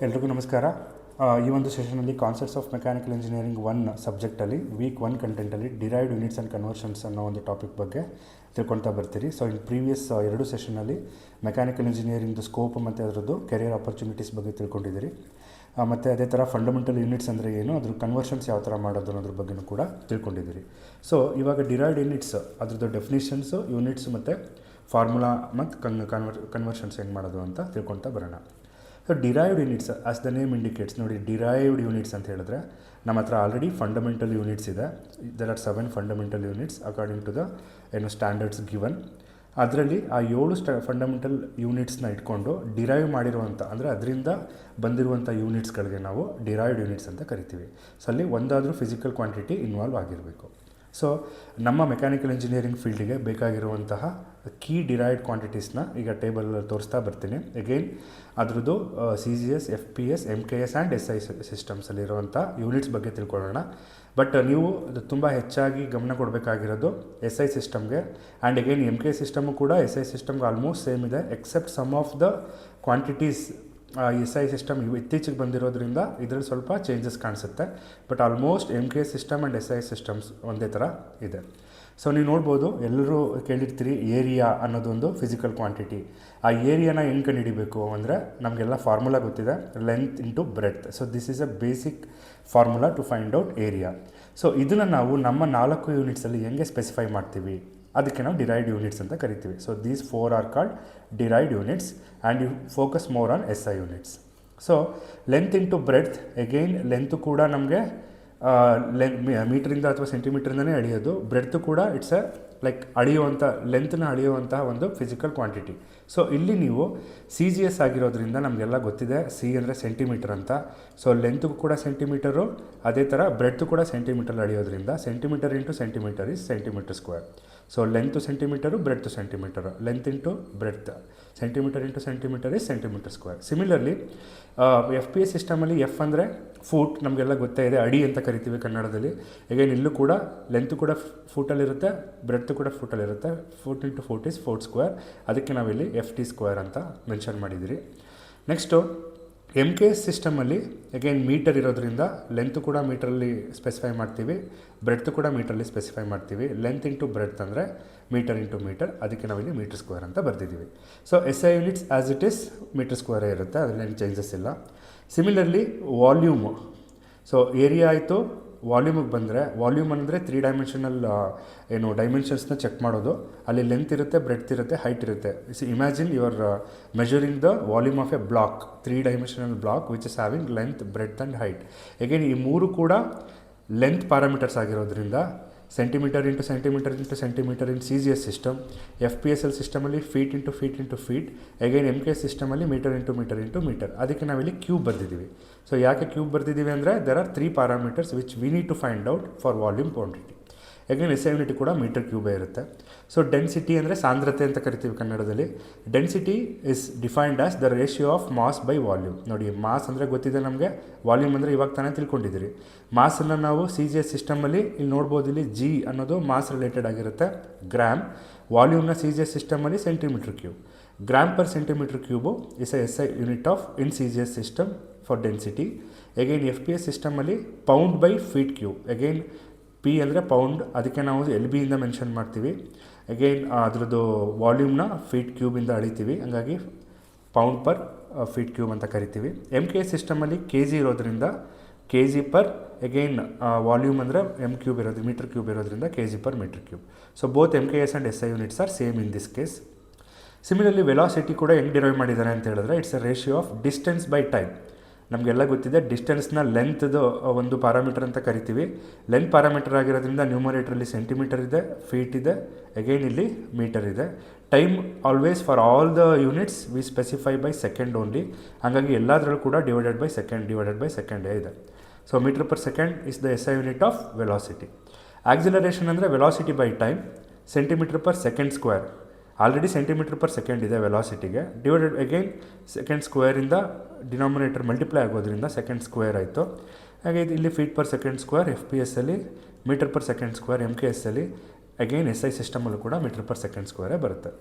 ಎಲ್ರಿಗೂ ನಮಸ್ಕಾರ. ಈ ಒಂದು ಸೆಷನಲ್ಲಿ ಕಾನ್ಸೆಪ್ಟ್ಸ್ ಆಫ್ ಮೆಕ್ಯಾನಿಕಲ್ ಇಂಜಿನಿಯರಿಂಗ್ 1 ಸಬ್ಜೆಕ್ಟಲ್ಲಿ ವೀಕ್ 1 ಕಂಟೆಂಟಲ್ಲಿ ಡಿರೈವ್ಡ್ ಯೂನಿಟ್ಸ್ ಆ್ಯಂಡ್ ಕನ್ವರ್ಷನ್ಸ್ ಅನ್ನೋ ಒಂದು ಟಾಪಿಕ್ ಬಗ್ಗೆ ತಿಳ್ಕೊಳ್ತಾ ಬರ್ತೀರಿ. ಸೊ ಇನ್ ಪ್ರೀವಿಯಸ್ 2 ಸೆಷನಲ್ಲಿ ಮೆಕ್ಯಾನಿಕಲ್ ಇಂಜಿನಿಯರಿಂಗ್ದು ಸ್ಕೋಪ್ ಮತ್ತು ಅದರದ್ದು ಕೆರಿಯರ್ ಆಪರ್ಚುನಿಟೀಸ್ ಬಗ್ಗೆ ತಿಳ್ಕೊಂಡಿದ್ದೀರಿ. ಮತ್ತು ಅದೇ ಥರ ಫಂಡಮೆಂಟಲ್ ಯೂನಿಟ್ಸ್ ಅಂದರೆ ಏನು, ಅದ್ರ ಕನ್ವರ್ಷನ್ಸ್ ಯಾವ ಥರ ಮಾಡೋದು ಅನ್ನೋದ್ರ ಬಗ್ಗೆಯೂ ಕೂಡ ತಿಳ್ಕೊಂಡಿದ್ದೀರಿ. ಸೊ ಇವಾಗ ಡಿರೈವ್ಡ್ ಯೂನಿಟ್ಸ್ ಅದ್ರದ್ದು ಡೆಫಿನಿಷನ್ಸು, ಯೂನಿಟ್ಸ್ ಮತ್ತು ಫಾರ್ಮುಲಾ ಮತ್ತು ಕನ್ವರ್ಷನ್ಸ್ ಹೆಂಗೆ ಮಾಡೋದು ಅಂತ ತಿಳ್ಕೊಳ್ತಾ ಬರೋಣ. So derived units as the name indicates. ನೋಡಿ, ಡಿರೈವ್ಡ್ ಯೂನಿಟ್ಸ್ ಅಂತ ಹೇಳಿದ್ರೆ ನಮ್ಮ ಹತ್ರ ಆಲ್ರೆಡಿ ಫಂಡಮೆಂಟಲ್ ಯೂನಿಟ್ಸ್ ಇದೆ. There are 7 fundamental units according to the standards given. ಅದರಲ್ಲಿ ಆ 7 ಫಂಡಮೆಂಟಲ್ ಯೂನಿಟ್ಸ್ನ ಇಟ್ಕೊಂಡು ಡಿರೈವ್ ಮಾಡಿರುವಂಥ, ಅಂದರೆ ಅದರಿಂದ ಬಂದಿರುವಂಥ ಯೂನಿಟ್ಸ್ಗಳಿಗೆ ನಾವು ಡಿರೈವ್ಡ್ ಯೂನಿಟ್ಸ್ ಅಂತ ಕರಿತೀವಿ. ಸೊ ಅಲ್ಲಿ ಒಂದಾದರೂ ಫಿಸಿಕಲ್ ಕ್ವಾಂಟಿಟಿ ಇನ್ವಾಲ್ವ್ ಆಗಿರಬೇಕು. ಸೊ ನಮ್ಮ ಮೆಕ್ಯಾನಿಕಲ್ ಇಂಜಿನಿಯರಿಂಗ್ ಫೀಲ್ಡಿಗೆ ಬೇಕಾಗಿರುವಂತಹ ಕೀ ಡಿರೈವ್ಡ್ ಕ್ವಾಂಟಿಟೀಸ್ನ ಈಗ ಟೇಬಲಲ್ಲಿ ತೋರಿಸ್ತಾ ಬರ್ತೀನಿ. ಅಗೈನ್ ಅದರದ್ದು CGS, FPS, MKS and SI ಸಿಸ್ಟಮ್ಸಲ್ಲಿರುವಂಥ ಯೂನಿಟ್ಸ್ ಬಗ್ಗೆ ತಿಳ್ಕೊಳ್ಳೋಣ. ಬಟ್ ನೀವು ತುಂಬ ಹೆಚ್ಚಾಗಿ ಗಮನ ಕೊಡಬೇಕಾಗಿರೋದು SI ಸಿಸ್ಟಮ್ಗೆ. ಆ್ಯಂಡ್ ಅಗೈನ್ MK ಸಿಸ್ಟಮು ಕೂಡ SI ಸಿಸ್ಟಮ್ಗೆ ಆಲ್ಮೋಸ್ಟ್ ಸೇಮ್ ಇದೆ, except some of the quantities SI system ಇತ್ತೀಚೆಗೆ ಬಂದಿರೋದ್ರಿಂದ ಇದರಲ್ಲಿ ಸ್ವಲ್ಪ ಚೇಂಜಸ್ ಕಾಣಿಸುತ್ತೆ. But almost MK system and SI systems ಒಂದೇ ಥರ ಇದೆ. ಸೊ ನೀವು ನೋಡ್ಬೋದು, ಎಲ್ಲರೂ ಕೇಳಿರ್ತೀರಿ ಏರಿಯಾ ಅನ್ನೋದೊಂದು ಫಿಸಿಕಲ್ ಕ್ವಾಂಟಿಟಿ. ಆ ಏರಿಯಾನ ಹೆಂಗೆ ಕಂಡುಹಿಡಿಬೇಕು ಅಂದರೆ ನಮಗೆಲ್ಲ ಫಾರ್ಮುಲಾ ಗೊತ್ತಿದೆ, length into breadth. So this is a basic formula to find out area. ಸೊ ಇದನ್ನು ನಾವು ನಮ್ಮ 4 ಯೂನಿಟ್ಸಲ್ಲಿ ಹೆಂಗೆ ಸ್ಪೆಸಿಫೈ ಮಾಡ್ತೀವಿ, ಅದಕ್ಕೆ ನಾವು ಡಿರೈವ್ಡ್ ಯೂನಿಟ್ಸ್ ಅಂತ ಕರಿತೀವಿ. So these 4 are called derived units and you focus more on SI units. So length into breadth, again length ಕೂಡ ನಮಗೆ ಮೀಟ್ರಿಂದ ಅಥವಾ ಸೆಂಟಿಮೀಟ್ರಿಂದನೇ ಅಳೆಯೋದು. ಬ್ರೆಡ್ತು ಕೂಡ ಇಟ್ಸ್ ಎ ಲೈಕ್ ಅಳೆಯುವಂಥ, ಲೆಂತ್ನ ಅಳೆಯುವಂತಹ ಒಂದು ಫಿಸಿಕಲ್ ಕ್ವಾಂಟಿಟಿ. ಸೊ ಇಲ್ಲಿ ನೀವು CGS ಆಗಿರೋದ್ರಿಂದ ನಮಗೆಲ್ಲ ಗೊತ್ತಿದೆ, C ಅಂದರೆ ಸೆಂಟಿಮೀಟರ್ ಅಂತ. ಸೊ ಲೆಂತ್ಗೂ ಕೂಡ ಸೆಂಟಿಮೀಟರು, ಅದೇ ಥರ ಬ್ರೆಡ್ತು ಕೂಡ ಸೆಂಟಿಮೀಟರ್ ಅಳೆಯೋದ್ರಿಂದ centimetre into centimetre is centimetre square. So length centimetre, breadth centimetre, length into breadth, centimetre into centimetre is centimetre square. Similarly FPS ಸಿಸ್ಟಮಲ್ಲಿ F ಅಂದರೆ ಫೂಟ್, ನಮಗೆಲ್ಲ ಗೊತ್ತೇ ಇದೆ, ಅಡಿ ಅಂತ ಕರಿತೀವಿ ಕನ್ನಡದಲ್ಲಿ. ಅಗೇನ್ ಇಲ್ಲೂ ಕೂಡ ಲೆಂತು ಕೂಡ ಫೂಟಲ್ಲಿರುತ್ತೆ, ಬ್ರೆಡ್ತು ಕೂಡ ಫೂಟಲ್ಲಿರುತ್ತೆ. Foot into foot is foot square. ಅದಕ್ಕೆ ನಾವಿಲ್ಲಿ FT ಸ್ಕ್ವೇರ್ ಅಂತ ಮೆನ್ಷನ್ ಮಾಡಿದ್ದೀರಿ. ನೆಕ್ಸ್ಟು MK ಸಿಸ್ಟಮಲ್ಲಿ ಅಗೇನ್ ಮೀಟರ್ ಇರೋದ್ರಿಂದ ಲೆಂತು ಕೂಡ ಮೀಟ್ರಲ್ಲಿ ಸ್ಪೆಸಿಫೈ ಮಾಡ್ತೀವಿ, ಬ್ರೆಡ್ತು ಕೂಡ ಮೀಟ್ರಲ್ಲಿ ಸ್ಪೆಸಿಫೈ ಮಾಡ್ತೀವಿ. ಲೆಂತ್ ಇಂಟು ಬ್ರೆಡ್ತ್ ಅಂದರೆ ಮೀಟರ್ ಇಂಟು ಮೀಟರ್, ಅದಕ್ಕೆ ನಾವಿಲ್ಲಿ ಮೀಟರ್ ಸ್ಕ್ವೇರ್ ಅಂತ ಬರ್ತಿದ್ದೀವಿ. So SI units as it is metre ಸ್ಕ್ವೇರೇ ಇರುತ್ತೆ, ಅದರಲ್ಲಿ ಚೇಂಜಸ್ ಇಲ್ಲ. ಸಿಮಿಲರ್ಲಿ ವಾಲ್ಯೂಮು, ಸೊ ಏರಿಯಾ ಆಯಿತು. ವಾಲ್ಯೂಮಿಗೆ ಬಂದರೆ, ವಾಲ್ಯೂಮ್ ಅಂದರೆ 3 ಡೈಮೆನ್ಷನಲ್ ಡೈಮೆನ್ಷನ್ಸ್ನ ಚೆಕ್ ಮಾಡೋದು. ಅಲ್ಲಿ ಲೆಂತ್ ಇರುತ್ತೆ, ಬ್ರೆಡ್ತ್ ಇರುತ್ತೆ, ಹೈಟ್ ಇರುತ್ತೆ. Imagine you are measuring the volume of a block, 3 dimensional block which is having length, breadth and height. Again ಈ 3 ಕೂಡ ಲೆಂತ್ ಪ್ಯಾರಾಮೀಟರ್ಸ್ ಆಗಿರೋದ್ರಿಂದ centimetre into centimetre into centimetre in CGS system, FPSL ಸಿಸ್ಟಮಲ್ಲಿ feet into feet into feet, again MK ಸಿಸ್ಟಮಲ್ಲಿ metre into metre into metre. ಅದಕ್ಕೆ ನಾವಿಲ್ಲಿ cube ಬರ್ದಿದ್ದೀವಿ. ಸೊ ಯಾಕೆ ಕ್ಯೂಬ್ ಬರ್ದಿದ್ದೀವಿ ಅಂದರೆ there are 3 parameters which we need to find out for volume quantity. Again SI unit ಕೂಡ ಮೀಟರ್ ಕ್ಯೂಬೇ ಇರುತ್ತೆ. ಸೊ ಡೆನ್ಸಿಟಿ ಅಂದರೆ ಸಾಂದ್ರತೆ ಅಂತ ಕರಿತೀವಿ ಕನ್ನಡದಲ್ಲಿ. Density is defined as the ratio of mass by volume. ನೋಡಿ, ಮಾಸ್ ಅಂದರೆ ಗೊತ್ತಿದೆ ನಮಗೆ, ವಾಲ್ಯೂಮ್ ಅಂದರೆ ಇವಾಗ ತಾನೇ ತಿಳ್ಕೊಂಡಿದ್ದೀರಿ. ಮಾಸನ್ನು ನಾವು CGS ಸಿಸ್ಟಮಲ್ಲಿ ಇಲ್ಲಿ ನೋಡ್ಬೋದು, ಇಲ್ಲಿ G ಅನ್ನೋದು ಮಾಸ್ ರಿಲೇಟೆಡ್ ಆಗಿರುತ್ತೆ, ಗ್ರಾಮ್. ವಾಲ್ಯೂಮ್ನ CGS ಸಿಸ್ಟಮಲ್ಲಿ centimetre cube. Gram per centimetre cube is a SI unit of in CGS system for density. Again FPS system pound by feet cube. Again P ಅಂದರೆ pound, ಅದಕ್ಕೆ ನಾವು LB ಇಂದ mention ಮಾಡ್ತೀವಿ. Again ಅದರದ್ದು ವಾಲ್ಯೂಮ್ನ feet ಕ್ಯೂಬಿಂದ ಅಳಿತೀವಿ, ಹಾಗಾಗಿ pound per feet cube ಅಂತ ಕರಿತೀವಿ. MK ಸಿಸ್ಟಮಲ್ಲಿ KG ಇರೋದ್ರಿಂದ KG ಪರ್, ಅಗೈನ್ ವಾಲ್ಯೂಮ್ ಅಂದರೆ M³ ಇರೋದು, ಮೀಟರ್ ಕ್ಯೂಬ್ ಇರೋದ್ರಿಂದ KG per metre cube. So both MKS and SI units are same in this case. Similarly velocity ಕೂಡ ಹೆಂಗೆ ಡಿರೈವ್ ಮಾಡಿದ್ದಾರೆ ಅಂತ ಹೇಳಿದ್ರೆ it's a ratio of distance by time. ನಮಗೆಲ್ಲ ಗೊತ್ತಿದೆ, ಡಿಸ್ಟೆನ್ಸ್ನ ಲೆಂತ್ದು ಒಂದು ಪ್ಯಾರಾಮೀಟರ್ ಅಂತ ಕರಿತೀವಿ. ಲೆಂತ್ ಪ್ಯಾರಾಮೀಟರ್ ಆಗಿರೋದ್ರಿಂದ ನ್ಯೂಮರೇಟ್ರಲ್ಲಿ ಸೆಂಟಿಮೀಟರ್ ಇದೆ, ಫೀಟ್ ಇದೆ, ಅಗೈನ್ ಇಲ್ಲಿ ಮೀಟರ್ ಇದೆ. Time always for all the units we specify by second only. ಹಾಗಾಗಿ ಎಲ್ಲದರಲ್ಲೂ ಕೂಡ ಡಿವೈಡೆಡ್ ಬೈ ಸೆಕೆಂಡೇ ಇದೆ. So metre per second is the SI unit of velocity. Acceleration ಅಂದರೆ velocity by time, centimetre per second square. Already centimetre per second ಇದೆ ವೆಲಾಸಿಟಿಗೆ, divided again second ಸ್ಕ್ವೇರಿಂದ denominator multiply ಆಗೋದ್ರಿಂದ ಸೆಕೆಂಡ್ ಸ್ಕ್ವೇರ್ ಆಯಿತು. ಹಾಗೆ ಇಲ್ಲಿ ಫೀಟ್ ಪರ್ ಸೆಕೆಂಡ್ ಸ್ಕ್ವೇರ್ FPSಲ್ಲಿ, metre per second square MKSಲ್ಲಿ, ಅಗೈನ್ SI ಸಿಸ್ಟಮಲ್ಲೂ ಕೂಡ ಮೀಟರ್ ಪರ್ ಸೆಕೆಂಡ್ ಸ್ಕ್ವೇರೇ ಬರುತ್ತೆ.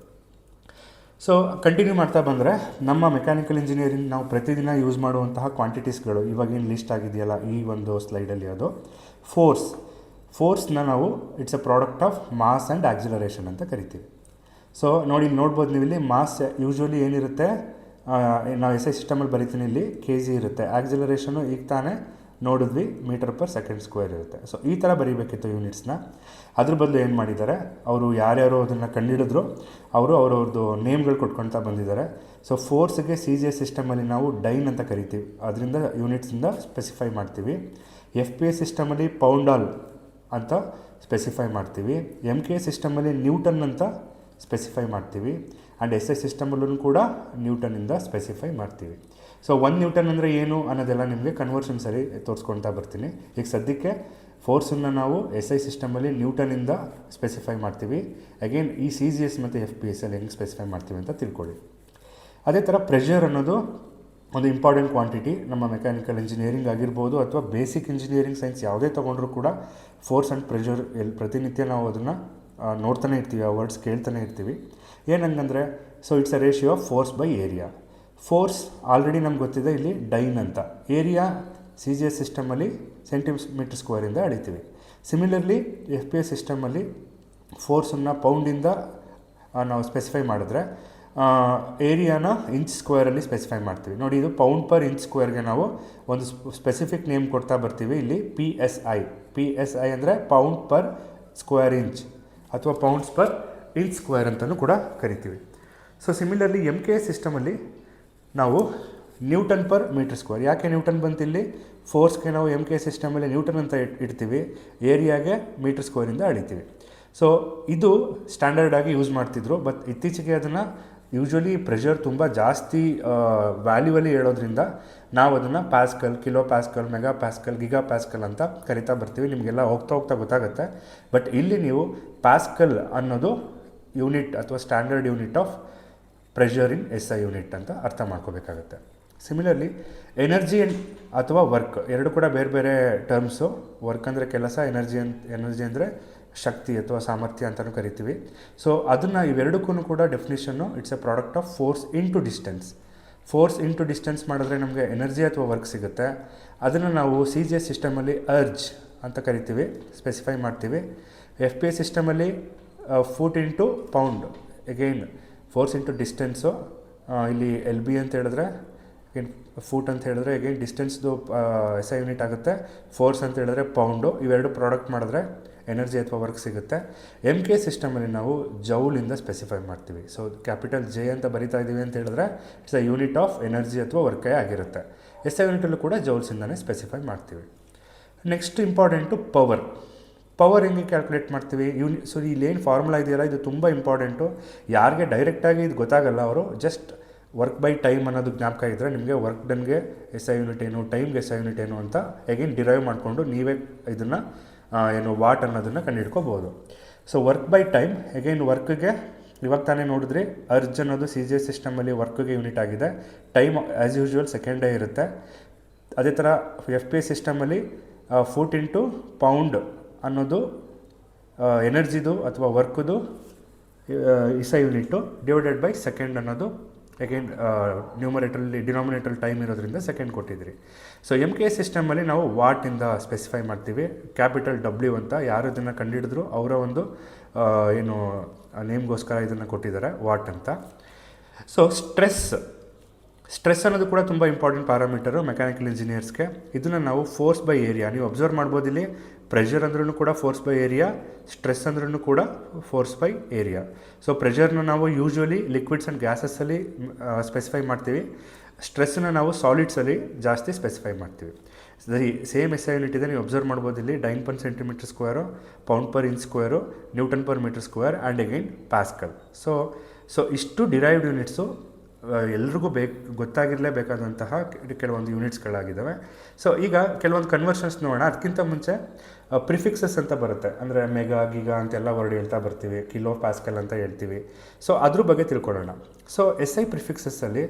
ಸೊ ಕಂಟಿನ್ಯೂ ಮಾಡ್ತಾ ಬಂದರೆ ನಮ್ಮ ಮೆಕ್ಯಾನಿಕಲ್ ಇಂಜಿನಿಯರಿಂಗ್ ನಾವು ಪ್ರತಿದಿನ ಯೂಸ್ ಮಾಡುವಂತಹ ಕ್ವಾಂಟಿಟೀಸ್ಗಳು ಇವಾಗೇನು ಲಿಸ್ಟ್ ಆಗಿದೆಯಲ್ಲ ಈ ಒಂದು ಸ್ಲೈಡಲ್ಲಿ, ಅದು ಫೋರ್ಸ್ನ ನಾವು it's a product of mass and acceleration ಅಂತ ಕರಿತೀವಿ. ಸೊ ನೋಡಿ, ಇಲ್ಲಿ ನೋಡ್ಬೋದು ನೀವು, ಇಲ್ಲಿ ಮಾಸ್ ಯೂಶ್ವಲಿ ಏನಿರುತ್ತೆ, ನಾವು ಎಸ್ ಐ ಸಿಸ್ಟಮಲ್ಲಿ ಬರಿತೀನಿ, ಇಲ್ಲಿ kg ಇರುತ್ತೆ. ಆಕ್ಸಿಲರೇಷನು ಈಗ ತಾನೇ ನೋಡಿದ್ವಿ m/s² ಇರುತ್ತೆ. ಸೊ ಈ ಥರ ಬರೀಬೇಕಿತ್ತು ಯೂನಿಟ್ಸ್ನ. ಅದ್ರ ಬದಲು ಏನು ಮಾಡಿದ್ದಾರೆ, ಅವರು ಯಾರ್ಯಾರು ಅದನ್ನು ಕಂಡುಹಿಡಿದ್ರು ಅವರು ಅವ್ರವ್ರದ್ದು ನೇಮ್ಗಳು ಕೊಟ್ಕೊಳ್ತಾ ಬಂದಿದ್ದಾರೆ. ಸೊ ಫೋರ್ಸ್ಗೆ CGS ಸಿಸ್ಟಮಲ್ಲಿ ನಾವು ಡೈನ್ ಅಂತ ಕರಿತೀವಿ, ಅದರಿಂದ ಯೂನಿಟ್ಸಿಂದ ಸ್ಪೆಸಿಫೈ ಮಾಡ್ತೀವಿ. FPS ಸಿಸ್ಟಮಲ್ಲಿ ಪೌಂಡಾಲ್ ಅಂತ ಸ್ಪೆಸಿಫೈ ಮಾಡ್ತೀವಿ. MK ಸಿಸ್ಟಮಲ್ಲಿ ನ್ಯೂಟನ್ ಅಂತ ಸ್ಪೆಸಿಫೈ ಮಾಡ್ತೀವಿ. ಆ್ಯಂಡ್ SI ಸಿಸ್ಟಮಲ್ಲೂ ಕೂಡ ನ್ಯೂಟನಿಂದ ಸ್ಪೆಸಿಫೈ ಮಾಡ್ತೀವಿ. ಸೊ 1 ನ್ಯೂಟನ್ ಅಂದರೆ ಏನು ಅನ್ನೋದೆಲ್ಲ ನಿಮಗೆ ಕನ್ವರ್ಷನ್ಸಲ್ಲಿ ತೋರಿಸ್ಕೊಳ್ತಾ ಬರ್ತೀನಿ. ಈಗ ಸದ್ಯಕ್ಕೆ ಫೋರ್ಸನ್ನು ನಾವು SI ಸಿಸ್ಟಮಲ್ಲಿ ನ್ಯೂಟನಿಂದ ಸ್ಪೆಸಿಫೈ ಮಾಡ್ತೀವಿ. ಅಗೇನ್ ಈ CGS ಮತ್ತು FPS ಅಲ್ಲಿ ಹೆಂಗೆ ಸ್ಪೆಸಿಫೈ ಮಾಡ್ತೀವಿ ಅಂತ ತಿಳ್ಕೊಳ್ಳಿ. ಅದೇ ಥರ ಪ್ರೆಷರ್ ಅನ್ನೋದು ಒಂದು ಇಂಪಾರ್ಟೆಂಟ್ ಕ್ವಾಂಟಿಟಿ. ನಮ್ಮ ಮೆಕ್ಯಾನಿಕಲ್ ಇಂಜಿನಿಯರಿಂಗ್ ಆಗಿರ್ಬೋದು ಅಥವಾ ಬೇಸಿಕ್ ಇಂಜಿನಿಯರಿಂಗ್ ಸೈನ್ಸ್ ಯಾವುದೇ ತೊಗೊಂಡ್ರೂ ಕೂಡ ಫೋರ್ಸ್ ಆ್ಯಂಡ್ ಪ್ರೆಷರ್ ಪ್ರತಿನಿತ್ಯ ನಾವು ಅದನ್ನು ನೋಡ್ತಾನೆ ಇರ್ತೀವಿ, ಆ ವರ್ಡ್ಸ್ ಕೇಳ್ತಾನೆ ಇರ್ತೀವಿ. ಏನಂಗಂದರೆ, so it's a ratio of force by area. Force already ನಮ್ಗೆ ಗೊತ್ತಿದೆ, ಇಲ್ಲಿ ಡೈನ್ ಅಂತ. ಏರಿಯಾ CGS ಸಿಸ್ಟಮಲ್ಲಿ cm²ಇಂದ ಅಳಿತೀವಿ. ಸಿಮಿಲರ್ಲಿ FPS ಸಿಸ್ಟಮಲ್ಲಿ ಫೋರ್ಸನ್ನು ಪೌಂಡಿಂದ ನಾವು ಸ್ಪೆಸಿಫೈ ಮಾಡಿದ್ರೆ ಏರಿಯಾನ ಇಂಚ್² ಸ್ಪೆಸಿಫೈ ಮಾಡ್ತೀವಿ. ನೋಡಿ, ಇದು ಪೌಂಡ್/ಇಂಚ್²ಗೆ ನಾವು ಒಂದು ಸ್ಪೆಸಿಫಿಕ್ ನೇಮ್ ಕೊಡ್ತಾ ಬರ್ತೀವಿ. ಇಲ್ಲಿ PSI ಅಂದರೆ ಪೌಂಡ್/ಸ್ಕ್ವೇರ್ ಇಂಚ್ ಅಥವಾ ಪೌಂಡ್ಸ್/ಇಂಚ್² ಅಂತಲೂ ಕೂಡ ಕರಿತೀವಿ. ಸೊ ಸಿಮಿಲರ್ಲಿ MK ಸಿಸ್ಟಮಲ್ಲಿ ನಾವು Newton/m². ಯಾಕೆ ನ್ಯೂಟನ್ ಬಂತಿಲ್ಲಿ? ಫೋರ್ಸ್ಗೆ ನಾವು MK ಸಿಸ್ಟಮಲ್ಲಿ ನ್ಯೂಟನ್ ಅಂತ ಇಡ್ತೀವಿ, ಏರಿಯಾಗೆ m²ಇಂದ ಅಳಿತೀವಿ. ಸೊ ಇದು ಸ್ಟ್ಯಾಂಡರ್ಡ್ ಆಗಿ ಯೂಸ್ ಮಾಡ್ತಿದ್ರು. ಬಟ್ ಇತ್ತೀಚೆಗೆ ಅದನ್ನು ಯೂಶ್ವಲಿ ಪ್ರೆಷರ್ ತುಂಬ ಜಾಸ್ತಿ ವ್ಯಾಲ್ಯೂವಲ್ಲಿ ಹೇಳೋದ್ರಿಂದ ನಾವು ಅದನ್ನು pascal, kilo pascal, mega pascal, giga pascal ಅಂತ ಕರಿತಾ ಬರ್ತೀವಿ. ನಿಮಗೆಲ್ಲ ಹೋಗ್ತಾ ಗೊತ್ತಾಗುತ್ತೆ. ಬಟ್ ಇಲ್ಲಿ ನೀವು ಪ್ಯಾಸ್ಕಲ್ ಅನ್ನೋದು ಯೂನಿಟ್ ಅಥವಾ standard unit of pressure in SI unit ಅಂತ ಅರ್ಥ ಮಾಡ್ಕೋಬೇಕಾಗತ್ತೆ. ಸಿಮಿಲರ್ಲಿ ಎನರ್ಜಿ ಅಥವಾ ವರ್ಕ್ ಎರಡು ಕೂಡ ಬೇರೆ ಬೇರೆ ಟರ್ಮ್ಸು. ವರ್ಕ್ ಅಂದರೆ ಕೆಲಸ, ಎನರ್ಜಿ ಅಂದರೆ ಶಕ್ತಿ ಅಥವಾ ಸಾಮರ್ಥ್ಯ ಅಂತಲೂ ಕರಿತೀವಿ. ಸೊ ಅದನ್ನು ಇವೆರಡಕ್ಕೂ ಕೂಡ definition it's a product of force into distance. Force into distance ಮಾಡಿದ್ರೆ ನಮಗೆ ಎನರ್ಜಿ ಅಥವಾ ವರ್ಕ್ ಸಿಗುತ್ತೆ. ಅದನ್ನು ನಾವು CGS ಸಿಸ್ಟಮಲ್ಲಿ ಅರ್ಜ್ ಅಂತ ಕರಿತೀವಿ, ಸ್ಪೆಸಿಫೈ ಮಾಡ್ತೀವಿ. FPS ಸಿಸ್ಟಮಲ್ಲಿ foot into pound, again force into distance. ಇಲ್ಲಿ LB ಅಂತ ಹೇಳಿದ್ರೆ, ಎಗೈನ್ ಫೂಟ್ ಅಂತ ಹೇಳಿದ್ರೆ ಎಗೈನ್ ಡಿಸ್ಟೆನ್ಸ್ದು SI ಯೂನಿಟ್ ಆಗುತ್ತೆ. ಫೋರ್ಸ್ ಅಂತ ಹೇಳಿದ್ರೆ ಪೌಂಡು. ಇವೆರಡು ಪ್ರಾಡಕ್ಟ್ ಮಾಡಿದ್ರೆ ಎನರ್ಜಿ ಅಥವಾ ವರ್ಕ್ ಸಿಗುತ್ತೆ. MK ಸಿಸ್ಟಮಲ್ಲಿ ನಾವು ಜೌಲಿಂದ ಸ್ಪೆಸಿಫೈ ಮಾಡ್ತೀವಿ. ಸೊ ಕ್ಯಾಪಿಟಲ್ J ಅಂತ ಬರಿತಾ ಇದ್ದೀವಿ ಅಂತ ಹೇಳಿದ್ರೆ it's a unit of energy ಅಥವಾ ವರ್ಕೇ ಆಗಿರುತ್ತೆ. SI ಯೂನಿಟಲ್ಲೂ ಕೂಡ ಜೌಲ್ಸಿಂದನೇ ಸ್ಪೆಸಿಫೈ ಮಾಡ್ತೀವಿ. ನೆಕ್ಸ್ಟ್ ಇಂಪಾರ್ಟೆಂಟು ಪವರ್ ಹೆಂಗೆ ಕ್ಯಾಲ್ಕುಲೇಟ್ ಮಾಡ್ತೀವಿ? ಸೊ ಇಲ್ಲೇನು ಫಾರ್ಮುಲಾ ಇದೆಯಲ್ಲ, ಇದು ತುಂಬ ಇಂಪಾರ್ಟೆಂಟು. ಯಾರಿಗೆ ಡೈರೆಕ್ಟಾಗಿ ಇದು ಗೊತ್ತಾಗಲ್ಲ, ಅವರು ಜಸ್ಟ್ ವರ್ಕ್ ಬೈ ಟೈಮ್ ಅನ್ನೋದು ಜ್ಞಾಪಕ ಇದ್ದರೆ ನಿಮಗೆ ವರ್ಕ್ ಡನ್ಗೆ SI ಯೂನಿಟ್ ಏನು, ಟೈಮ್ಗೆ SI ಯೂನಿಟ್ ಏನು ಅಂತ ಎಗೇನ್ ಡಿರೈವ್ ಮಾಡಿಕೊಂಡು ನೀವೇ ಇದನ್ನು ವಾಟ್ ಅನ್ನೋದನ್ನು ಕಂಡುಹಿಡ್ಕೋಬೋದು. So work by time, again ವರ್ಕ್ಗೆ ಇವಾಗ ತಾನೇ ನೋಡಿದ್ರಿ, ಅರ್ಜ್ ಅನ್ನೋದು CGS ಸಿಸ್ಟಮಲ್ಲಿ ವರ್ಕ್ಗೆ ಯೂನಿಟ್ ಆಗಿದೆ. ಟೈಮ್ ಆ್ಯಸ್ ಯೂಶ್ವಲ್ ಸೆಕೆಂಡೇ ಇರುತ್ತೆ. ಅದೇ ಥರ FPS ಸಿಸ್ಟಮಲ್ಲಿ ಫೂಟ್ ಇಂಟು ಪೌಂಡ್ ಅನ್ನೋದು ಎನರ್ಜಿದು ಅಥವಾ ವರ್ಕ್ದು SI unit divided by second ಅನ್ನೋದು ಅಗೇನ್ ಡಿನಾಮಿನೇಟ್ರಲ್ಲಿ ಟೈಮ್ ಇರೋದ್ರಿಂದ ಸೆಕೆಂಡ್ ಕೊಟ್ಟಿದ್ರಿ. ಸೊ MK ಸಿಸ್ಟಮಲ್ಲಿ ನಾವು ವಾಟಿಂದ ಸ್ಪೆಸಿಫೈ ಮಾಡ್ತೀವಿ. ಕ್ಯಾಪಿಟಲ್ W ಅಂತ ಯಾರು ಇದನ್ನು ಕಂಡುಹಿಡಿದ್ರು ಅವರ ಒಂದು ನೇಮ್ಗೋಸ್ಕರ ಇದನ್ನು ಕೊಟ್ಟಿದ್ದಾರೆ, ವಾಟ್ ಅಂತ. ಸೊ ಸ್ಟ್ರೆಸ್ ಅನ್ನೋದು ಕೂಡ ತುಂಬ ಇಂಪಾರ್ಟೆಂಟ್ ಪ್ಯಾರಾಮೀಟರು ಮೆಕ್ಯಾನಿಕಲ್ ಇಂಜಿನಿಯರ್ಸ್ಗೆ. ಇದನ್ನು ನಾವು ಫೋರ್ಸ್ ಬೈ ಏರಿಯಾ, ನೀವು ಅಬ್ಸರ್ವ್ ಮಾಡ್ಬೋದು, ಇಲ್ಲಿ ಪ್ರೆಷರ್ ಅಂದ್ರೂ ಕೂಡ ಫೋರ್ಸ್ ಬೈ ಏರಿಯಾ, ಸ್ಟ್ರೆಸ್ ಅಂದ್ರೂ ಕೂಡ ಫೋರ್ಸ್ ಬೈ ಏರಿಯಾ. ಸೊ ಪ್ರೆಷರ್ನ ನಾವು ಯೂಶ್ವಲಿ ಲಿಕ್ವಿಡ್ಸ್ ಆ್ಯಂಡ್ ಗ್ಯಾಸಸ್ಸಲ್ಲಿ ಸ್ಪೆಸಿಫೈ ಮಾಡ್ತೀವಿ. ಸ್ಟ್ರೆಸ್ಸನ್ನು ನಾವು ಸಾಲಿಡ್ಸಲ್ಲಿ ಜಾಸ್ತಿ ಸ್ಪೆಸಿಫೈ ಮಾಡ್ತೀವಿ. ಸೇಮ್ SI ಯೂನಿಟ್ ಇದೆ, ನೀವು ಅಬ್ಸರ್ವ್ ಮಾಡ್ಬೋದು, ಇಲ್ಲಿ ಡೈನ್/cm², ಪೌಂಡ್/ಇಂಚ್², Newton/m², and again pascal. So ಇಷ್ಟು ಡಿರೈವ್ಡ್ ಯೂನಿಟ್ಸು ಎಲ್ರಿಗೂ ಗೊತ್ತಾಗಿರಲೇಬೇಕಾದಂತಹ ಕೆಲವೊಂದು ಯೂನಿಟ್ಸ್ಗಳಾಗಿದ್ದಾವೆ. ಸೊ ಈಗ ಕೆಲವೊಂದು ಕನ್ವರ್ಷನ್ಸ್ ನೋಡೋಣ. ಅದಕ್ಕಿಂತ ಮುಂಚೆ ಪ್ರಿಫಿಕ್ಸಸ್ ಅಂತ ಬರುತ್ತೆ, ಅಂದರೆ ಮೆಗಾ, ಗಿಗಾ ಅಂತೆಲ್ಲ ವರ್ಡ್ ಹೇಳ್ತಾ ಬರ್ತೀವಿ, ಕಿಲೋ ಪ್ಯಾಸ್ಕಲ್ ಅಂತ ಹೇಳ್ತೀವಿ. ಸೊ ಅದ್ರ ಬಗ್ಗೆ ತಿಳ್ಕೊಳ್ಳೋಣ. ಸೊ SI ಪ್ರಿಫಿಕ್ಸಸ್ಸಲ್ಲಿ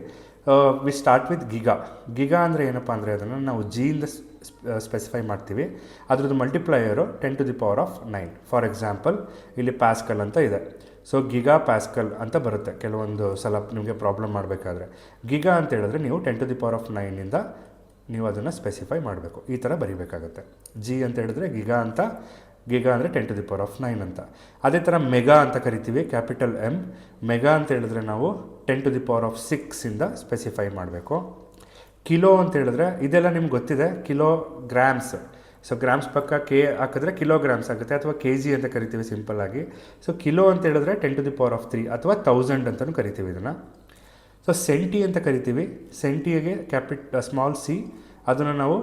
ವಿ ಸ್ಟಾರ್ಟ್ ವಿತ್ ಗಿಗಾ ಅಂದರೆ ಏನಪ್ಪ ಅಂದರೆ ಅದನ್ನು ನಾವು Gಯಿಂದ ಸ್ಪೆಸಿಫೈ ಮಾಡ್ತೀವಿ. ಅದರದ್ದು ಮಲ್ಟಿಪ್ಲೈಯರು 10⁹9. ಫಾರ್ ಎಕ್ಸಾಂಪಲ್ ಇಲ್ಲಿ ಪ್ಯಾಸ್ಕಲ್ ಅಂತ ಇದೆ. ಸೊ ಗಿಗಾ ಪ್ಯಾಸ್ಕಲ್ ಅಂತ ಬರುತ್ತೆ ಕೆಲವೊಂದು ಸಲ ನಿಮಗೆ ಪ್ರಾಬ್ಲಮ್ ಮಾಡಬೇಕಾದ್ರೆ. ಗಿಗಾ ಅಂತ ಹೇಳಿದ್ರೆ ನೀವು 10⁹ ನೀವು ಅದನ್ನು ಸ್ಪೆಸಿಫೈ ಮಾಡಬೇಕು, ಈ ಥರ ಬರೀಬೇಕಾಗುತ್ತೆ. ಜಿ ಅಂತ ಹೇಳಿದ್ರೆ ಗಿಗಾ ಅಂತ, ಗಿಗಾ ಅಂದರೆ 10⁹ ಅಂತ. ಅದೇ ಥರ ಮೆಗಾ ಅಂತ ಕರಿತೀವಿ, ಕ್ಯಾಪಿಟಲ್ ಎಮ್. ಮೆಗಾ ಅಂತ ಹೇಳಿದ್ರೆ ನಾವು 10⁶ ಸ್ಪೆಸಿಫೈ ಮಾಡಬೇಕು. ಕಿಲೋ ಅಂತ ಹೇಳಿದ್ರೆ ಇದೆಲ್ಲ ನಿಮ್ಗೆ ಗೊತ್ತಿದೆ, ಕಿಲೋಗ್ರಾಮ್ಸ್. ಸೊ ಗ್ರಾಮ್ಸ್ ಪಕ್ಕ ಕೆ ಹಾಕಿದ್ರೆ ಕಿಲೋಗ್ರಾಮ್ಸ್ ಆಗುತ್ತೆ, ಅಥವಾ ಕೆ ಜಿ ಅಂತ ಕರಿತೀವಿ ಸಿಂಪಲ್ಲಾಗಿ. ಸೊ ಕಿಲೋ ಅಂತ ಹೇಳಿದ್ರೆ 10⁻³ ಅಥವಾ 1000 ಅಂತಲೂ ಕರಿತೀವಿ ಇದನ್ನು. ಸೊ ಸೆಂಟಿ ಅಂತ ಕರಿತೀವಿ, ಸೆಂಟಿಗೆ ಸ್ಮಾಲ್ ಸಿ, ಅದನ್ನು ನಾವು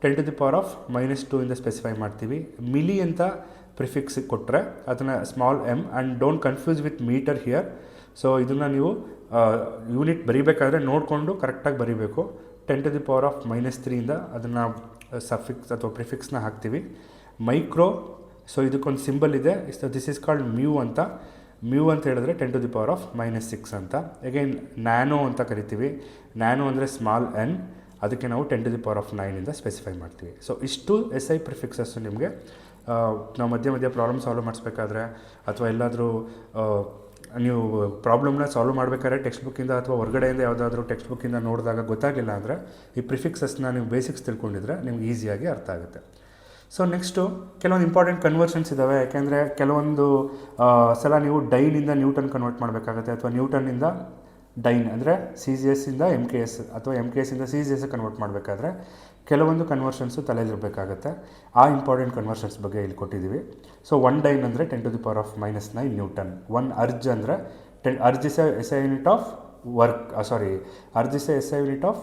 10⁻⁻² ಸ್ಪೆಸಿಫೈ ಮಾಡ್ತೀವಿ. ಮಿಲಿ ಅಂತ ಪ್ರಿಫಿಕ್ಸ್ ಕೊಟ್ಟರೆ ಅದನ್ನು small M, and don't confuse with metre here. So ಇದನ್ನು ನೀವು ಯೂನಿಟ್ ಬರೀಬೇಕಾದ್ರೆ ನೋಡಿಕೊಂಡು ಕರೆಕ್ಟಾಗಿ ಬರೀಬೇಕು. 10⁻³ ಅದನ್ನು ಸಫಿಕ್ಸ್ ಅಥವಾ ಪ್ರಿಫಿಕ್ಸ್ನ ಹಾಕ್ತೀವಿ. ಮೈಕ್ರೋ, ಸೊ ಇದಕ್ಕೊಂದು ಸಿಂಬಲ್ ಇದೆ, ದಿಸ್ ಈಸ್ ಕಾಲ್ಡ್ ಮ್ಯೂ ಅಂತ. ಮ್ಯೂ ಅಂತ ಹೇಳಿದ್ರೆ 10⁻⁻6 ಅಂತ. ಅಗೈನ್ ನ್ಯಾನೋ ಅಂತ ಕರಿತೀವಿ, ನ್ಯಾನೋ ಅಂದರೆ ಸ್ಮಾಲ್ ಎನ್, ಅದಕ್ಕೆ ನಾವು 10⁻⁹ ಸ್ಪೆಸಿಫೈ ಮಾಡ್ತೀವಿ. ಸೊ ಇಷ್ಟು SI ಪ್ರಿಫಿಕ್ಸಸ್ಸು ನಿಮಗೆ ನಾವು ಮಧ್ಯೆ ಪ್ರಾಬ್ಲಮ್ ಸಾಲ್ವ್ ಮಾಡಿಸ್ಬೇಕಾದ್ರೆ, ಅಥವಾ ಎಲ್ಲಾದರೂ ನೀವು ಪ್ರಾಬ್ಲಮ್ನ ಸಾಲ್ವ್ ಮಾಡಬೇಕಾದ್ರೆ ಟೆಕ್ಸ್ಟ್ ಬುಕ್ಕಿಂದ ಅಥವಾ ಹೊರಗಡೆಯಿಂದ ಯಾವುದಾದ್ರೂ ಟೆಕ್ಸ್ಟ್ ಬುಕ್ಕಿಂದ ನೋಡಿದಾಗ ಗೊತ್ತಾಗಿಲ್ಲ ಅಂದರೆ ಈ ಪ್ರಿಫಿಕ್ಸಸ್ನ ನೀವು ಬೇಸಿಕ್ಸ್ ತಿಳ್ಕೊಂಡಿದ್ರೆ ನಿಮ್ಗೆ ಈಸಿಯಾಗಿ ಅರ್ಥ ಆಗುತ್ತೆ. ಸೊ ನೆಕ್ಸ್ಟು ಕೆಲವೊಂದು ಇಂಪಾರ್ಟೆಂಟ್ ಕನ್ವರ್ಷನ್ಸ್ ಇದ್ದಾವೆ. ಯಾಕೆಂದರೆ ಕೆಲವೊಂದು ಸಲ ನೀವು ಡೈನಿಂದ ನ್ಯೂಟನ್ ಕನ್ವರ್ಟ್ ಮಾಡಬೇಕಾಗುತ್ತೆ, ಅಥವಾ ನ್ಯೂಟನ್ನಿಂದ ಡೈನ್ ಅಂದರೆ CGS ಇಂದ MKS, ಅಥವಾ MKS ಇಂದ CGS ಕನ್ವರ್ಟ್ ಮಾಡಬೇಕಾದ್ರೆ ಕೆಲವೊಂದು ಕನ್ವರ್ಷನ್ಸು ತಲೆಯಲ್ಲಿರಬೇಕಾಗತ್ತೆ. ಆ ಇಂಪಾರ್ಟೆಂಟ್ ಕನ್ವರ್ಷನ್ಸ್ ಬಗ್ಗೆ ಇಲ್ಲಿ ಕೊಟ್ಟಿದ್ದೀವಿ. ಸೊ 1 ಡೈನ್ ಅಂದರೆ 10⁻⁹ ನ್ಯೂಟನ್. 1 ಅರ್ಜ್ ಅಂದರೆ urge is SI unit of work, urge is SI unit of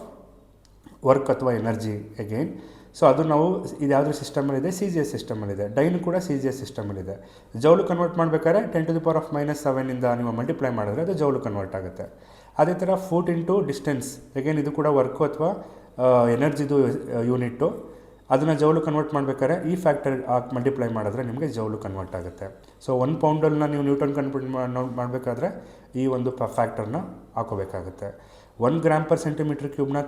work ಅಥವಾ ಎನರ್ಜಿ ಅಗೈನ್. ಸೊ ಅದು ನಾವು ಇದು ಯಾವುದ್ರ ಸಿಸ್ಟಮಲ್ಲಿದೆ, CGS ಸಿಸ್ಟಮಲ್ಲಿದೆ. ಡೈನ್ ಕೂಡ CGS ಸಿಸ್ಟಮಲ್ಲಿದೆ. ಜೌಲು ಕನ್ವರ್ಟ್ ಮಾಡಬೇಕಾದ್ರೆ 10⁻⁷ ನೀವು ಮಲ್ಟಿಪ್ಲೈ ಮಾಡಿದ್ರೆ ಅದು ಜೌಲು ಕನ್ವರ್ಟ್ ಆಗುತ್ತೆ. ಅದೇ ಥರ ಫೂಟ್ ಇಂಟು ಡಿಸ್ಟೆನ್ಸ್, ಅಗೇನ್ ಇದು ಕೂಡ ವರ್ಕು ಅಥವಾ ಎನರ್ಜಿದು ಯೂನಿಟ್ಟು. ಅದನ್ನು ಜೌಲು ಕನ್ವರ್ಟ್ ಮಾಡಬೇಕಾದ್ರೆ ಈ ಫ್ಯಾಕ್ಟರ್ ಮಲ್ಟಿಪ್ಲೈ ಮಾಡಿದ್ರೆ ನಿಮಗೆ ಜೌಲು ಕನ್ವರ್ಟ್ ಆಗುತ್ತೆ. ಸೊ 1 ಪೌಂಡಲ್ಲಿ ನೀವು ನ್ಯೂಟನ್ ಕನ್ವರ್ಟ್ ಮಾಡಬೇಕಾದ್ರೆ ಈ ಒಂದು ಫ್ಯಾಕ್ಟರ್ನ ಹಾಕೋಬೇಕಾಗುತ್ತೆ. 1 ಗ್ರಾಮ್ ಪರ್ ಸೆಂಟಿಮೀಟ್ರ್ ಕ್ಯೂಬ್ನ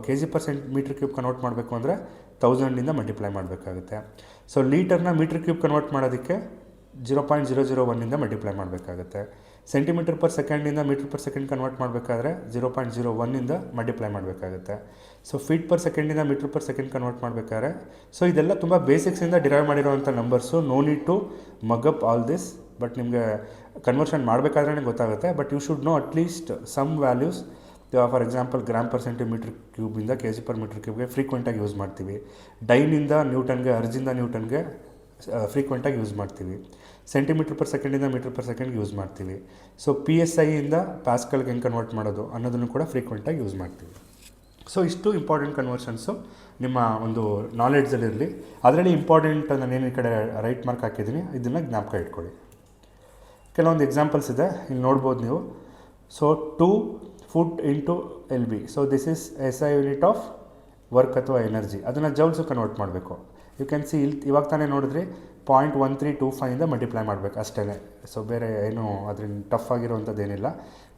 kg/m³ ಕನ್ವರ್ಟ್ ಮಾಡಬೇಕು ಅಂದರೆ 1000 ಮಲ್ಟಿಪ್ಲೈ ಮಾಡಬೇಕಾಗುತ್ತೆ. ಸೊ ಲೀಟರ್ನ ಮೀಟ್ರ್ ಕ್ಯೂಬ್ ಕನ್ವರ್ಟ್ ಮಾಡೋದಕ್ಕೆ 0.001 ಮಲ್ಟಿಪ್ಲೈ ಮಾಡಬೇಕಾಗುತ್ತೆ. ಸೆಂಟಿಮೀಟರ್/ಸೆಕೆಂಡಿಂದ ಮೀಟ್ರ್/ಸೆಕೆಂಡ್ ಕನ್ವರ್ಟ್ ಮಾಡಬೇಕಾದ್ರೆ 0.01 ಮಲ್ಟಿಪ್ಲೈ ಮಾಡಬೇಕಾಗುತ್ತೆ. ಸೊ ಫೀಟ್/ಸೆಕೆಂಡಿಂದ ಮೀಟ್ರ್/ಸೆಕೆಂಡ್ ಕನ್ವರ್ಟ್ ಮಾಡಬೇಕಾದ್ರೆ, ಸೊ ಇದೆಲ್ಲ ತುಂಬ ಬೇಸಿಕ್ಸಿಂದ ಡಿರೈವ್ ಮಾಡಿರೋವಂಥ numbers. No need to mug up all this, but ನಿಮಗೆ ಕನ್ವರ್ಷನ್ ಮಾಡಬೇಕಾದ್ರೆ ಗೊತ್ತಾಗುತ್ತೆ. But you should know at least some values. For example gram centimetre kg/m³ ಫ್ರೀಕ್ವೆಂಟಾಗಿ ಯೂಸ್ ಮಾಡ್ತೀವಿ. ಡೈನಿಂದ ನ್ಯೂಟನ್ಗೆ, ಅರ್ಜಿಂದ ನ್ಯೂಟನ್ಗೆ ಫ್ರೀಕ್ವೆಂಟಾಗಿ ಯೂಸ್ ಮಾಡ್ತೀವಿ. ಸೆಂಟಿಮೀಟ್ರ್/ಸೆಕೆಂಡಿಂದ ಮೀಟ್ರ್/ಸೆಕೆಂಡ್ಗೆ ಯೂಸ್ ಮಾಡ್ತೀವಿ. ಸೊ PSI ಇಂದ ಪ್ಯಾಸ್ಕಲ್ಗೆ ಹೆಂಗೆ ಕನ್ವರ್ಟ್ ಮಾಡೋದು ಅನ್ನೋದನ್ನು ಕೂಡ ಫ್ರೀಕ್ವೆಂಟಾಗಿ ಯೂಸ್ ಮಾಡ್ತೀವಿ. ಸೊ ಇಷ್ಟು ಇಂಪಾರ್ಟೆಂಟ್ ಕನ್ವರ್ಷನ್ಸು ನಿಮ್ಮ ಒಂದು ನಾಲೆಡ್ಜಲ್ಲಿರಲಿ. ಅದರಲ್ಲಿ ಇಂಪಾರ್ಟೆಂಟ್ ನಾನೇನು ಈ ಕಡೆ ರೈಟ್ ಮಾರ್ಕ್ ಹಾಕಿದ್ದೀನಿ, ಇದನ್ನು ಜ್ಞಾಪಕ ಇಟ್ಕೊಳ್ಳಿ. ಕೆಲವೊಂದು ಎಕ್ಸಾಂಪಲ್ಸ್ ಇದೆ, ಇಲ್ಲಿ ನೋಡ್ಬೋದು ನೀವು. So 2 foot into LB, so this is SI unit of work ಅಥವಾ ಎನರ್ಜಿ. ಅದನ್ನು ಜೌಲ್ಸು ಕನ್ವರ್ಟ್ ಮಾಡಬೇಕು. ಯು ಕ್ಯಾನ್ ಸಿ ಇಲ್ಲಿ ಇವಾಗ ತಾನೇ ನೋಡಿದ್ರಿ 0.1325 ಮಲ್ಟಿಪ್ಲೈ ಮಾಡಬೇಕು ಅಷ್ಟೇ. ಸೊ ಬೇರೆ ಏನು ಅದರಿಂದ ಟಫ್ ಆಗಿರುವಂಥದ್ದು ಏನಿಲ್ಲ.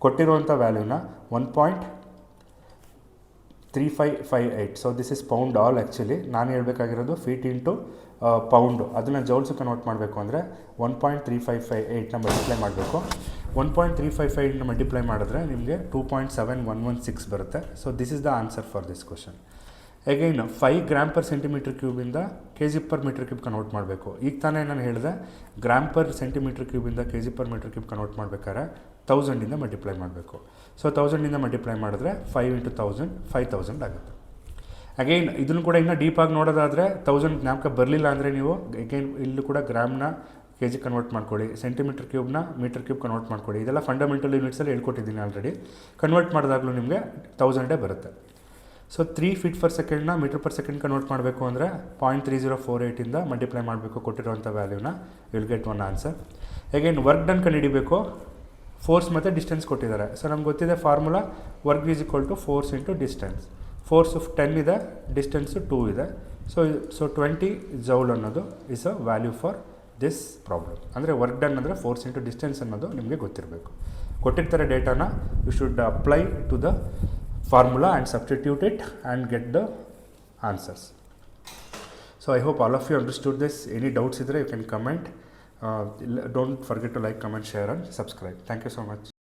ಕೊಟ್ಟಿರುವಂಥ ವ್ಯಾಲ್ಯೂನ 1.3558. So this is pound all. Actually ನಾನು ಹೇಳಬೇಕಾಗಿರೋದು ಫೀಟ್ ಇಂಟು ಪೌಂಡು. ಅದನ್ನು ಜೌಲ್ಸು ಕನ್ವರ್ಟ್ ಮಾಡಬೇಕು ಅಂದರೆ 1.3558 ಮಲ್ಟಿಪ್ಲೈ ಮಾಡಬೇಕು. 1.355 ಮಲ್ಟಿಪ್ಲೈ ಮಾಡಿದ್ರೆ ನಿಮಗೆ 2.7116 ಬರುತ್ತೆ. So this is the answer for this question. Again 5 gram per centimetre kg/m³ convert ಮಾಡಬೇಕು. ಈಗ ತಾನೇ ನಾನು ಹೇಳಿದೆ gram per centimetre kg/m³ convert ಮಾಡಬೇಕಾದ್ರೆ 1000 ಮಲ್ಟಿಪ್ಲೈ ಮಾಡಬೇಕು. ಸೊ 1000 ಮಲ್ಟಿಪ್ಲೈ ಮಾಡಿದ್ರೆ 5 × 1000 5000 ಆಗುತ್ತೆ. ಅಗೈನ್ ಇದನ್ನು ಕೂಡ ಇನ್ನೂ ಡೀಪಾಗಿ ನೋಡೋದಾದರೆ 1000 ಜ್ಞಾಪಕ ಬರಲಿಲ್ಲ ಅಂದರೆ ನೀವು ಅಗೈನ್ ಇಲ್ಲೂ ಕೂಡ ಗ್ರಾಮ್ನ kg ಕನ್ವರ್ಟ್ ಮಾಡ್ಕೊಳ್ಳಿ, ಸೆಂಟಿಮೀಟ್ರ್³ ಮೀಟ್ರ್³ ಕನ್ವರ್ಟ್ ಮಾಡ್ಕೊಳ್ಳಿ. ಇದೆಲ್ಲ ಫಂಡಮೆಂಟಲ್ ಯೂನಿಟ್ಸಲ್ಲಿ ಹೇಳ್ಕೊಟ್ಟಿದ್ದೀನಿ ಆಲ್ರೆಡಿ. ಕನ್ವರ್ಟ್ ಮಾಡಿದಾಗಲೂ ನಿಮಗೆ 1000 ಬರುತ್ತೆ. ಸೊ 3 ಫೀಟ್/ಸೆಕೆಂಡ್ನ ಮೀಟ್ರ್/ಸೆಕೆಂಡ್ ಕನ್ವರ್ಟ್ ಮಾಡಬೇಕು ಅಂದರೆ 0.3048 ಮಲ್ಟಿಪ್ಲೈ ಮಾಡಬೇಕು ಕೊಟ್ಟಿರುವಂಥ ವ್ಯಾಲ್ಯೂನ. Will get one answer. Again work done ಕಂಡುಹಿಡಿಬೇಕು. ಫೋರ್ಸ್ ಮತ್ತು ಡಿಸ್ಟೆನ್ಸ್ ಕೊಟ್ಟಿದ್ದಾರೆ. ಸೊ ನಮ್ಗೆ ಗೊತ್ತಿದೆ formula, work is equal to force into distance. Force 10 ಇದೆ, ಡಿಸ್ಟೆನ್ಸು 2 ಇದೆ. ಸೊ 20 ಜೌಲ್ ಅನ್ನೋದು is a value for this problem. ಅಂದರೆ ವರ್ಕ್ ಡನ್ ಅಂದರೆ ಫೋರ್ಸ್ ಇಂಟು ಡಿಸ್ಟೆನ್ಸ್ ಅನ್ನೋದು ನಿಮಗೆ ಗೊತ್ತಿರಬೇಕು. ಕೊಟ್ಟಿರ್ತಾರೆ ಡೇಟಾನ, you should apply to the formula and substitute it and get the answers. So I hope all of you understood this. Any doubts idre you can comment. Don't forget to like comment share and subscribe. Thank you so much.